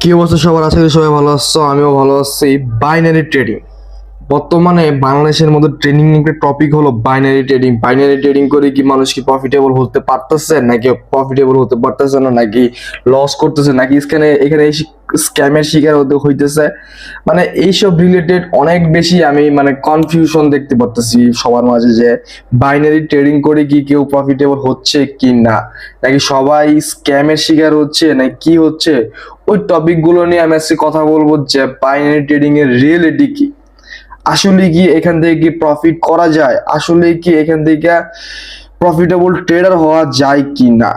কি অবস্থা সবার? আশা করি সবাই ভালো আছো, আমিও ভালো আছি। বাইনারি ট্রেডিং বর্তমানে বাংলাদেশের মধ্যে ট্রেনিং একটা টপিক হলো বাইনারি ট্রেডিং। বাইনারি ট্রেডিং করে কি মানুষ কি প্রফিটেবল হতে পারতেছে, নাকি প্রফিটেবল হতে পারতেছে না, নাকি লস করতেছে, নাকি এখানে স্ক্যামের শিকার হতে হইতেছে। মানে এইসব রিলেটেড অনেক বেশি আমি কনফিউশন দেখতে পারতেছি সবার মাঝে, যে বাইনারি ট্রেডিং করে কি কেউ প্রফিটেবল হচ্ছে কি না, নাকি সবাই স্ক্যামের শিকার হচ্ছে, নাকি কি হচ্ছে। ওই টপিক গুলো নিয়ে আমি আজকে কথা বলবো, যে বাইনারি ট্রেডিং এর রিয়েলিটি কি, আসলে কি এখান থেকে কি প্রফিট করা যায়, আসলে কি এখান থেকে প্রফিটেবল ট্রেডার হওয়া যায় কি না।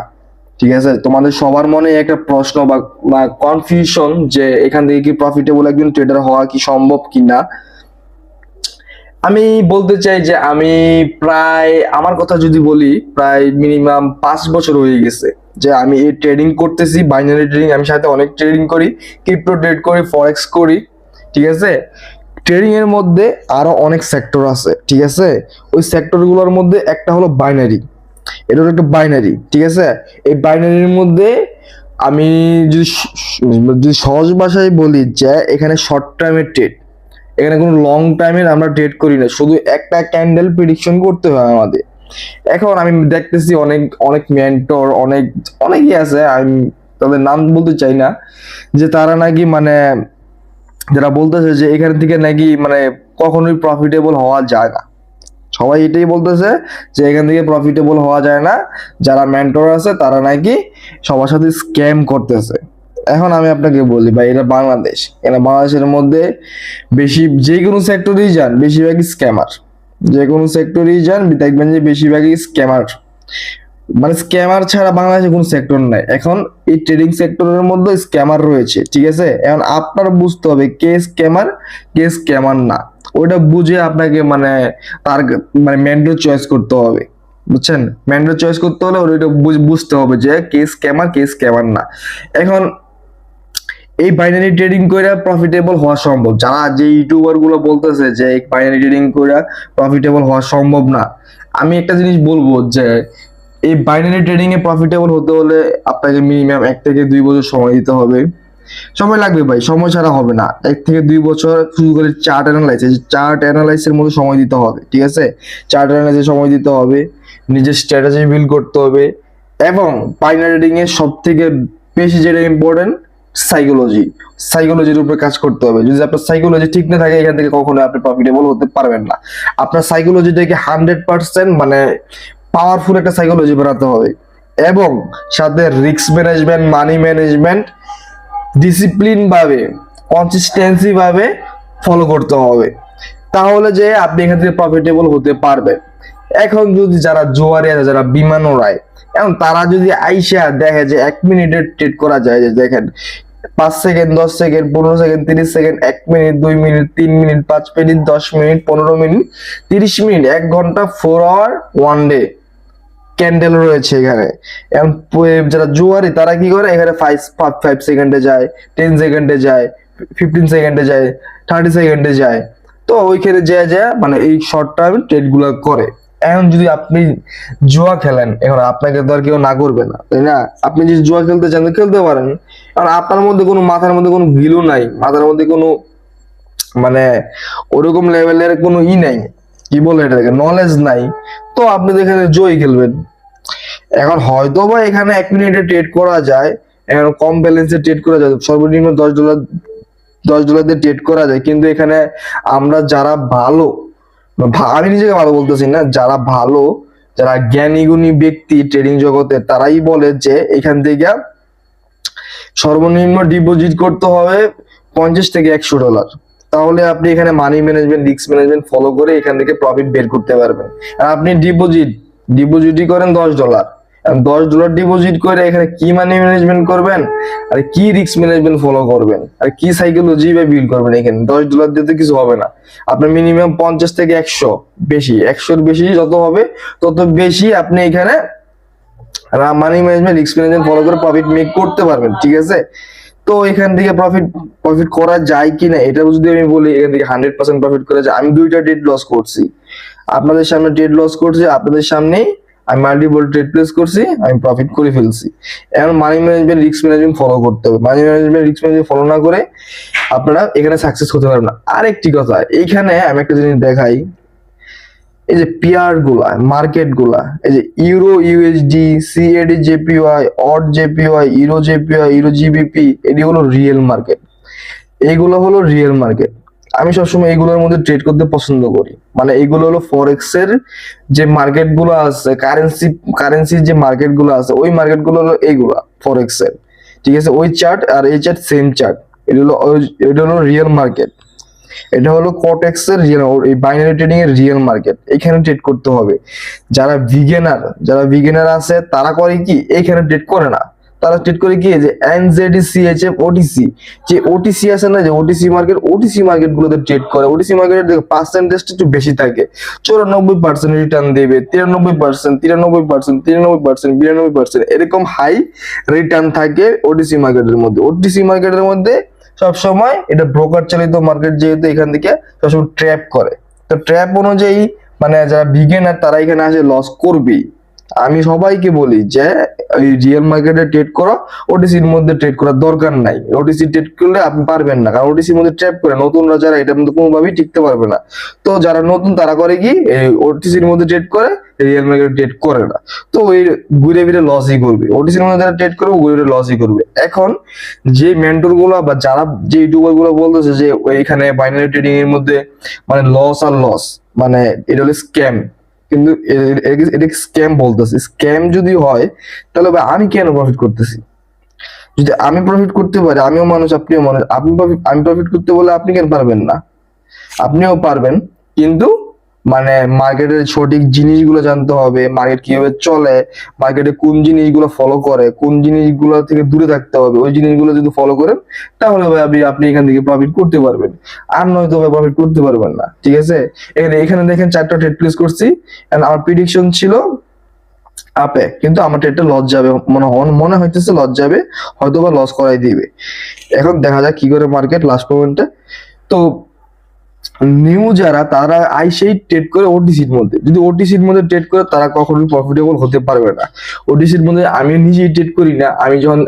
ঠিক আছে, তোমাদের সবার মনে একটা প্রশ্ন বা কনফিউশন, যে এখান থেকে কি প্রফিটেবল একজন ট্রেডার হওয়া কি সম্ভব কি না। আমি বলতে চাই যে আমি প্রায়, আমার কথা যদি বলি, প্রায় মিনিমাম 5 বছর হয়ে গেছে যে আমি এই ট্রেডিং করতেছি, বাইনারি ট্রেডিং। আমি সাথে অনেক ট্রেডিং করি, ক্রিপ্টো ট্রেড করি, ফরেক্স করি। ঠিক আছে, ট্রেডিং এর মধ্যে আরো অনেক সেক্টর আছে। ঠিক আছে, ওই সেক্টর গুলোর মধ্যে একটা হলো বাইনারি। এটা হলো একটা বাইনারি। ঠিক আছে, এই বাইনারির মধ্যে আমি যদি সহজ ভাষায় বলি, যে এখানে শর্ট টাইমের ট্রেড, এখানে কোনো লং টাইমের আমরা ট্রেড করি না, শুধু একটা ক্যান্ডেল প্রেডিকশন করতে হয় আমাদের। এখন আমি দেখতেছি অনেক অনেক মেন্টর, অনেকেই আছে, আমি তাদের নাম বলতে চাই না, যে তারা নাকি যারা বলতেছে যে এখান থেকে নাকি কখনোই প্রফিটেবল হওয়া যায় না। সবাই এটাই বলতেছে যে এখান থেকে প্রফিটেবল হওয়া যায় না। যারা মেন্টর আছে তারা নাকি সবার সাথে স্ক্যাম করতেছে। এখন আমি আপনাকে বলি ভাই, এটা বাংলাদেশ, এটা বাংলাদেশের মধ্যে বেশি, যে কোনো সেক্টরেই যান বেশিরভাগই স্ক্যামার। যে কোনো সেক্টরেই যান দেখবেন যে বেশিরভাগই স্ক্যামার। স্ক্যামার ছাড়া বাংলাদেশে কোনো সেক্টর নাই। এখন এই ট্রেডিং সেক্টরের মধ্যে স্ক্যামার রয়েছে। ঠিক আছে, এখন আপনার বুঝতে হবে কে স্ক্যামার কে স্ক্যামার না। ওটা বুঝে আপনাকে তার মেন্টর চয়েস করতে হবে। বুঝছেন, মেন্টর চয়েস করতে হলে ওটা বুঝতে হবে যে কে স্ক্যামার কে স্ক্যামার না। এখন এই বাইনারি ট্রেডিং করে প্রফিটেবল হওয়া সম্ভব, যারা যে ইউটিউবার গুলো বলতেছে যে বাইনারি ট্রেডিং করে প্রফিটেবল হওয়া সম্ভব না, আমি একটা জিনিস বলবো, যে এই বাইনারি ট্রেডিং এ প্রফিটেবল হতে হলে আপনাকে মিনিমাম 1 থেকে 2 বছর সময় দিতে হবে। সময় লাগবে ভাই, সময় ছাড়া হবে না। 1 থেকে 2 বছর শুরু করে চার্ট অ্যানালাইসিসের মধ্যে সময় দিতে হবে। ঠিক আছে, চার্ট অ্যানালাইসিসে সময় দিতে হবে, নিজের স্ট্র্যাটেজি বিল্ড করতে হবে, এবং বাইনারি ট্রেডিং এর সব থেকে বেশি যেটা ইম্পর্টেন্ট, সাইকোলজির উপরে কাজ করতে হবে। যদি আপনার সাইকোলজি ঠিক না থাকে, এখান থেকে কখনো আপনি প্রফিটেবল হতে পারবেন না। আপনার সাইকোলজিটাকে 100% পাওয়ারফুল একটা সাইকোলজি বানাতে হবে, এবং সাথে risk management, money management discipline ভাবে, কনসিস্টেন্সি ভাবে ফলো করতে হবে। তাহলে যে আপনি এখান থেকে প্রফিটেবল হতে পারবেন। এখন যদি যারা জোয়ারি আছে, যারা বিমান ওড়ায়, এখন তারা যদি আইসা দেখে যে 1 মিনিটের ট্রেড করা যায়, যে দেখেন 5 second, 10 second, 15 second, 30 second, 1 minute, 2 minute, 3 minute, 5 minute, 10 minute, 15 minute, 30 minute, 1 ঘন্টা, 4 আওয়ার, 1 ডে ক্যান্ডেল রয়েছে এখানে। এখন যারা জুয়ারি তারা কি করে, এখানে 5 সেকেন্ডে যায়, 10 সেকেন্ডে যায়, 15 সেকেন্ডে যায়, 30 সেকেন্ডে যায়। তো ওইখানে যায় এই শর্ট টার্ম ট্রেড গুলা করে। এখন যদি আপনি জুয়া খেলেন, এখন আপনাকে তো আর কেউ না করবে না, তাই না? আপনি যদি জুয়া খেলতে চান তো খেলতে পারেন, কারণ আপনার মধ্যে কোনো, মাথার মধ্যে কোনো গিলু নাই, মাথার মধ্যে কোনো মানে ওরকম লেভেলের কোনো নাই, কি বলে এটাকে, নলেজ নাই। তো আপনি তো এখানে জুয়াই খেলবেন। এখন হয়তো বা এখানে 1 মিনিটে ট্রেড করা যায়, এখন কম ব্যালেন্সে ট্রেড করা যায়, সর্বনিম্ন $10 দিয়ে ট্রেড করা যায়। কিন্তু এখানে আমরা যারা ভালো, আমি নিজেকে ভালো বলতেছি না, যারা ভালো, যারা জ্ঞানী গুণী ব্যক্তি ট্রেডিং জগতে, তারাই বলে যে এখান থেকে সর্বনিম্ন ডিপোজিট করতে হবে $50 থেকে $100। তাহলে আপনি এখানে money management, risk management follow করে এখান থেকে প্রফিট বের করতে পারবেন। আর আপনি ডিপোজিটই করেন $10, $10 ডিপোজিট করে এখানে কি মানি ম্যানেজমেন্ট করবেন, আর কি রিস্ক ম্যানেজমেন্ট ফলো করবেন, আর কি সাইকোলজি বা বিল্ড করবেন? এখানে $10 দিয়ে তো কিছু হবে না। আপনার মিনিমাম 50 থেকে 100, বেশি 100-র বেশি যত হবে তত বেশি আপনি এখানে money management, risk management follow করে প্রফিট মেক করতে পারবেন। ঠিক আছে, তো এখান থেকে প্রফিট করা যায় কিনা এটা যদি আমি বলি, এখান থেকে 100% প্রফিট করা যায়। আমি 2টা ট্রেড লস করছি, আপনাদের সামনে ট্রেড লস করছি, আপনাদের সামনেই আমি মাল্টিপল ট্রেড প্লেস করছি, আমি প্রফিট করে ফেলছি। এখন money management, risk management follow করতে হবে। Money management, risk management follow না করে আপনারা এখানে সাকসেস হতে পারবেন না। আরেকটি কথা, এইখানে আমি একটা জিনিস দেখাই, এই যে পিয়ার গুলা, মার্কেট গুলা, এই যে euro USD, CAD JPY, AUD JPY, euro JPY, euro GBP, এটি হলো রিয়েল মার্কেট। এইগুলো হলো রিয়েল মার্কেট। আমি সবসময় এইগুলোর মধ্যে ট্রেড করতে পছন্দ করি। মানে এইগুলো হলো ফরেক্স এর যে মার্কেট গুলো আছে, কারেন্সির যে মার্কেট গুলো আছে, ওই মার্কেট গুলো হলো এইগুলা ফরেক্স এর। ঠিক আছে, ওই চার্ট আর এই চার্ট সেম চার্ট। এটা হলো রিয়েল মার্কেট। এটা হলো কোটেক্স এর রিয়েল, এই বাইনারি ট্রেডিং এর রিয়েল মার্কেট। এখানে ট্রেড করতে হবে। যারা বিগিনার আছে তারা করে কি, এইখানে ট্রেড করে না। তারা ট্রেড করে কি, যে এনজেডি, সিএইচএফ, ওটিসি, যে ওটিসি আছে না, যে ওটিসি মার্কেট গুলোতে ট্রেড করে। ওটিসি মার্কেটের পার্সেন্টেজটা একটু বেশি থাকে, 94% রিটার্ন দেবে, 93%, 93%, 93%, 92%, এরকম হাই রিটার্ন থাকে ওটিসি মার্কেটের মধ্যে। ওটিসি মার্কেটের মধ্যে সবসময় এটা ব্রোকার চালিত মার্কেট, যেহেতু এখান থেকে সবসময় ট্র্যাপ করে। তো ট্র্যাপ অনুযায়ী মানে যারা বিগিনার তারা এখানে আসে লস করবেই। আমি সবাইকে বলি যে এই রিয়েল মার্কেটে ট্রেড করো, ওটিসির মধ্যে ট্রেড করার দরকার নাই। ওটিসি ট্রেড করলে আপনি পারবেন না, কারণ ওটিসির মধ্যে ট্র্যাপ করে। নতুনরা যারা এটার মধ্যে কোনোভাবেই টিকতে পারবে না। তো যারা নতুন তারা করে কি, এই ওটিসির মধ্যে ট্রেড করে, রিয়েল মার্কেটে ট্রেড করে না। তো ওই ঘুরে ফিরে লসই করবে। ওটিসির মধ্যে যারা ট্রেড করবে ঘুরে ফিরে লসই করবে। এখন যে মেন্টর গুলা বা যারা যে ইউটিউবার গুলো বলতেছে যে এখানে বাইনারি ট্রেডিং এর মধ্যে মানে লস আর লস, মানে এটা হলো স্ক্যাম, কিন্তু এটা স্ক্যাম বলতেছে। স্ক্যাম যদি হয় তাহলে ভাই আমি কেন প্রফিট করতেছি? যদি আমি প্রফিট করতে পারি, আমিও মানুষ আপনিও মানুষ, আমি প্রফিট করতে বলে আপনি কেন পারবেন না? আপনিও পারবেন, কিন্তু মানে মার্কেটের সঠিক জিনিসগুলো জানতে হবে, মার্কেট কিভাবে চলে, মার্কেটে কোন জিনিসগুলো ফলো করে, কোন জিনিসগুলো থেকে দূরে থাকতে হবে। ওই জিনিসগুলো যদি ফলো করেন তাহলে ভাই আপনি এখান থেকে প্রফিট করতে পারবেন। আর নয়তো ভাই প্রফিট করতে পারবেন না। ঠিক আছে, এখানে দেখেন 4টা ট্রেড প্লেস করছি, আমার প্রিডিকশন ছিল আপে, কিন্তু আমার ট্রেডটা লস যাবে, মনে হইতেছে লস যাবে, হয়তো বা লস করাই দিবে। এখন দেখা যাক কি করে মার্কেট লাস্ট মোমেন্টে। তো নিউ যারা, তারা আইসেই ট্রেড করে ওটিসির মধ্যে। যদি ওটিসির মধ্যে ট্রেড করে তারা কখনোই প্রফিটেবল হতে পারবে না। ওটিসির মধ্যে আমিও নিজেই ট্রেড করি না। আমি যখন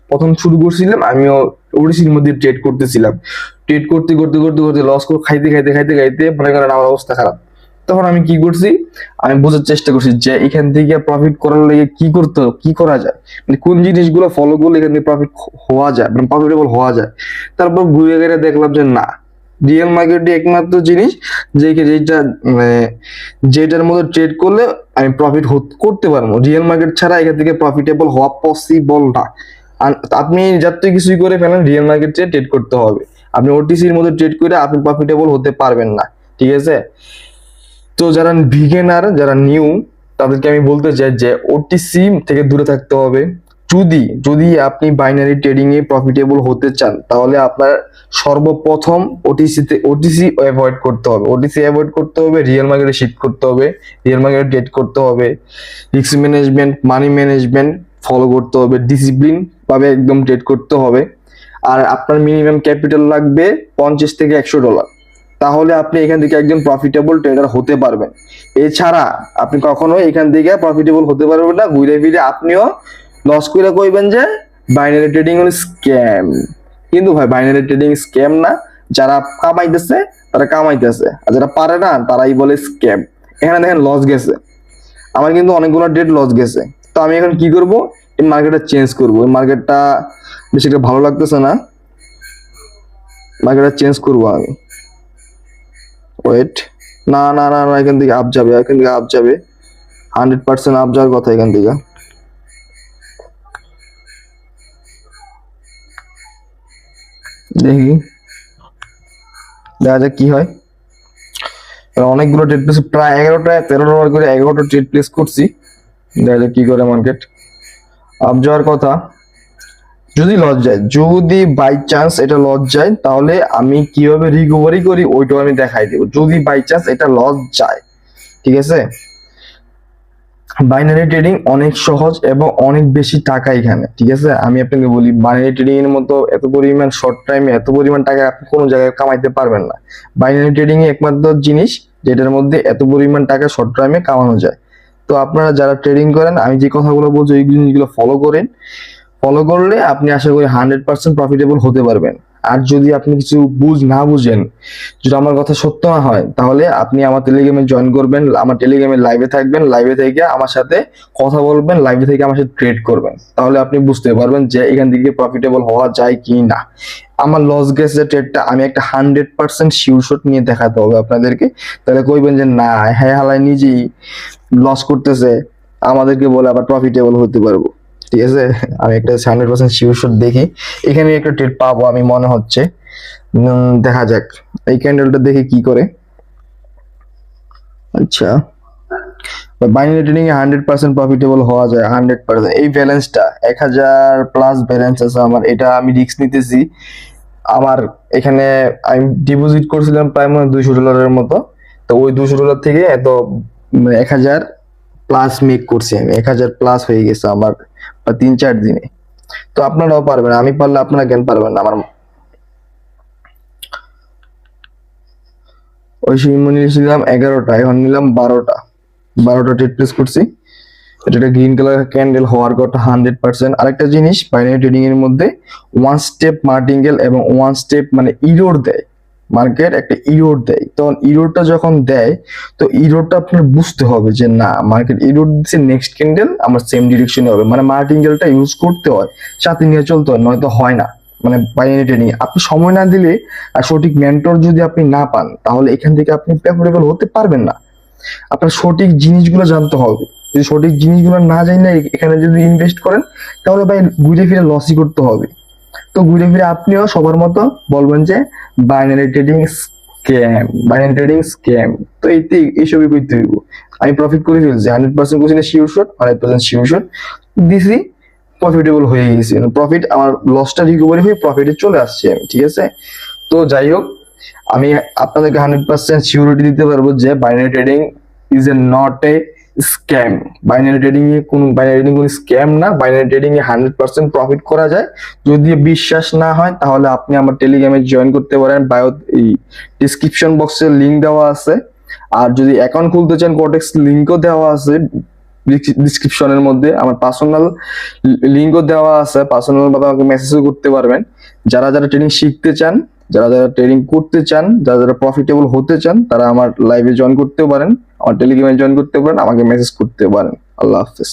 প্রথম শুরু করছিলাম আমিও ওটিসির মধ্যে ট্রেড করতেছিলাম। ট্রেড করতে করতে করতে করতে লস করে খাইতে খাইতে খাইতে খাইতে মনে করেন আমার অবস্থা খারাপ। তখন আমি কি করছি, আমি বোঝার চেষ্টা করছি যে এখান থেকে প্রফিট করার লাগে কি করা যায়, মানে কোন জিনিসগুলো ফলো করলে এখান থেকে প্রফিট হওয়া যায়, মানে প্রফিটেবল হওয়া যায়। তারপর ঘুরে ঘুরে দেখলাম যে না, রিয়েল মার্কেটই একমাত্র জিনিস যেটার মধ্যে ট্রেড করলে আমি প্রফিট করতে পারবো। রিয়েল মার্কেট ছাড়া এখান থেকে প্রফিটেবল হওয়া পসিবল না। আপনি যত কিছুই করে ফেলেন, রিয়েল মার্কেটে ট্রেড করতে হবে। আপনি ওটিসির মধ্যে ট্রেড করে আপনি প্রফিটেবল হতে পারবেন না। ঠিক আছে, তো যারা বিগিনার, যারা নিউ, তাদেরকে আমি বলতে চাই যে ওটিসি থেকে দূরে থাকতে হবে। যদি আপনি বাইনারি ট্রেডিং এ প্রফিটেবল হতে চান, তাহলে আপনার সর্বপ্রথম ওটিসি অ্যাভয়েড করতে হবে। ওটিসি অ্যাভয়েড করতে হবে, রিয়েল মার্কেটে শিফট করতে হবে, রিয়েল মার্কেটে ট্রেড করতে হবে, risk management, money management follow করতে হবে, ডিসিপ্লিন ভাবে একদম ট্রেড করতে হবে। আর আপনার মিনিমাম ক্যাপিটাল লাগবে $50 থেকে $100, তাহলে আপনি এখান থেকে একজন প্রফিটেবল ট্রেডার হতে পারবেন। এছাড়া আপনি কখনোই এখান থেকে প্রফিটেবল হতে পারবেন না। ঘুরে ফিরে আপনিও লস করে কইবেন যে বাইনারি ট্রেডিং হলো স্ক্যাম। কিন্তু ভাই বাইনারি ট্রেডিং স্ক্যাম না, যারা কামাইতেছে তারা কামাইতেছে, আর যারা পারে না তারাই বলে স্ক্যাম। এখানে দেখেন লস গেছে, আমার কিন্তু অনেকগুলো ট্রেড লস গেছে। তো আমি এখন কি করব, এই মার্কেটটা চেঞ্জ করব। এই মার্কেটটা বেশি একটা ভালো লাগতেছে না, মার্কেটটা চেঞ্জ করব আমি। ওয়েট, না না না না, এখান থেকে আপ যাবে, 100% আপ যাওয়ার কথা এখান থেকে। দেখি, দেখা যাক কি হয়। অনেকগুলো ট্রেড প্লেস, প্রায় 11টা 13 করে 11টা ট্রেড প্লেস করছি। দেখা যাক কি করে মার্কেট। আপ যাওয়ার কথা। যদি লস যায়, যদি বাই চান্স এটা লস যায়, তাহলে আমি কিভাবে রিকভারি করি ওইটাও আমি দেখাই দেবো। যদি বাই চান্স এটা লস যায়, ঠিক আছে, বাইনারি ট্রেডিং অনেক সহজ এবং অনেক বেশি টাকা এখানে। ঠিক আছে, আমি আপনাকে বলি, বাইনারি ট্রেডিং এর মতো এত পরিমাণ শর্ট টাইমে এত পরিমাণ টাকা আপনি কোনো জায়গায় কামাইতে পারবেন না। বাইনারি ট্রেডিং একমাত্র জিনিস যেটার মধ্যে এত পরিমাণ টাকা শর্ট টাইমে কামানো যায়। তো আপনারা যারা ট্রেডিং করেন, আমি যে কথাগুলো বলছি এই জিনিসগুলো ফলো করলে আপনি আশা করি 100% প্রফিটেবল হতে পারবেন। আর যদি আপনি কিছু না বুঝেন, যদি আমার কথা সত্য না হয়, তাহলে আপনি আমার টেলিগ্রামে জয়েন করবেন, আমার টেলিগ্রামে লাইভে থাকবেন, লাইভে থেকে আমার সাথে কথা বলবেন, লাইভে থেকে আমার সাথে ট্রেড করবেন, তাহলে আপনি বুঝতে পারবেন যে এখান থেকে প্রফিটেবল হওয়া যায় কি না। আমার লস গেছে ট্রেডটা আমি একটা 100% শিওর শট নিয়ে দেখাতে হবে আপনাদেরকে, তাহলে কইবেন যে না হ্যাঁ হালাই নিজেই লস করতেছে, আমাদেরকে বলে আবার প্রফিটেবল হতে পারবো। ঠিক আছে, আমি একটা 100% শিওর শট দেখি, এখানে একটা ট্রেড পাবো আমি মনে হচ্ছে। দেখা যাক এই ক্যান্ডেলটা দেখে কি করে। আচ্ছা, বাইনারি ট্রেডিং এ 100% প্রফিটেবল হওয়া যায় 100%। এই ব্যালেন্সটা 1000 প্লাস ব্যালেন্স আছে আমার, এটা আমি রিস্ক নিতেছি। আমার এখানে আমি ডিপোজিট করছিলাম প্রায় $200 মতো, তো ওই $200 থেকে এত 1000 প্লাস মেক করছি আমি, 1000 প্লাস হয়ে গেছে আমার 3-4 দিনে। তো আপনারাও পারবেন, আমি পারলে আপনারা কেন পারবেন না। আমার ওই সময় নিয়েছিলাম 11টা, এখন নিলাম 12টা ট্রেড প্লেস করছি। এটা গ্রিন কালার ক্যান্ডেল হওয়ার কথা 100%। আরেকটা জিনিস বাইনারি ট্রেডিং এর মধ্যে ওয়ান স্টেপ মার্টিঙ্গেল এবং ওয়ান স্টেপ মানে ইরোর দেয়, মার্কেট একটা ইরোর দেয়। তখন ইরোরটা যখন দেয়, তো ইরোরটা আপনার বুঝতে হবে যে না মার্কেট ইরোর দিচ্ছে, নেক্সট ক্যান্ডেল আমার সেম ডিরেকশনে হবে, মানে মার্টিঙ্গেলটা ইউজ করতে হয়, সাথে নিয়ে চলতে হয়, নয়তো হয় না। মানে বাইনারি ট্রেডিং আপনি সময় না দিলে আর সঠিক মেন্টর যদি আপনি না পান, তাহলে এখান থেকে আপনি প্রফিটেবল হতে পারবেন না। আপনার সঠিক জিনিসগুলো জানতে হবে, যদি সঠিক জিনিসগুলো না জানলে এখানে যদি ইনভেস্ট করেন, তাহলে ভাই ঘুরে ফিরে লসই করতে হবে। তো ঘুরে ফিরে আপনিও সবার মতো বলবেন যে binary trading scam, binary trading scam. তো এইসবই করতে হইব। আমি প্রফিট করে ফেলছি, 100% করছি না শিওর শট, 100% শিওর শট দিছি, প্রফিটেবল হয়ে গেছি। প্রফিট আমার লসটা রিকভারি হয়ে প্রফিটে চলে আসছে আমি। ঠিক আছে, তো যাই হোক, আমি আপনাদেরকে 100% সিউরিটি দিতে পারবো যে binary trading is a not a scam. Binary trading এ কোনো স্ক্যাম না। বাইনারি ট্রেডিং এ 100% প্রফিট করা যায়। যদি বিশ্বাস না হয় তাহলে আপনি আমার টেলিগ্রামে জয়েন করতে পারেন, বায়ো এই ডিসক্রিপশন বক্সে লিংক দেওয়া আছে। আর যদি অ্যাকাউন্ট খুলতে চান কোটেক্স লিংকও দেওয়া আছে ডিসক্রিপশনের মধ্যে, আমার পার্সোনাল লিংকও দেওয়া আছে, পার্সোনাল ভাবে আমাকে মেসেজও করতে পারবেন। যারা ট্রেডিং শিখতে চান, যারা ট্রেডিং করতে চান, যারা প্রফিটেবল হতে চান, তারা আমার লাইভে জয়েন করতে পারেন, আমার টেলিগ্রামে জয়েন করতে পারেন, আমাকে মেসেজ করতে পারেন। আল্লাহ হাফেজ।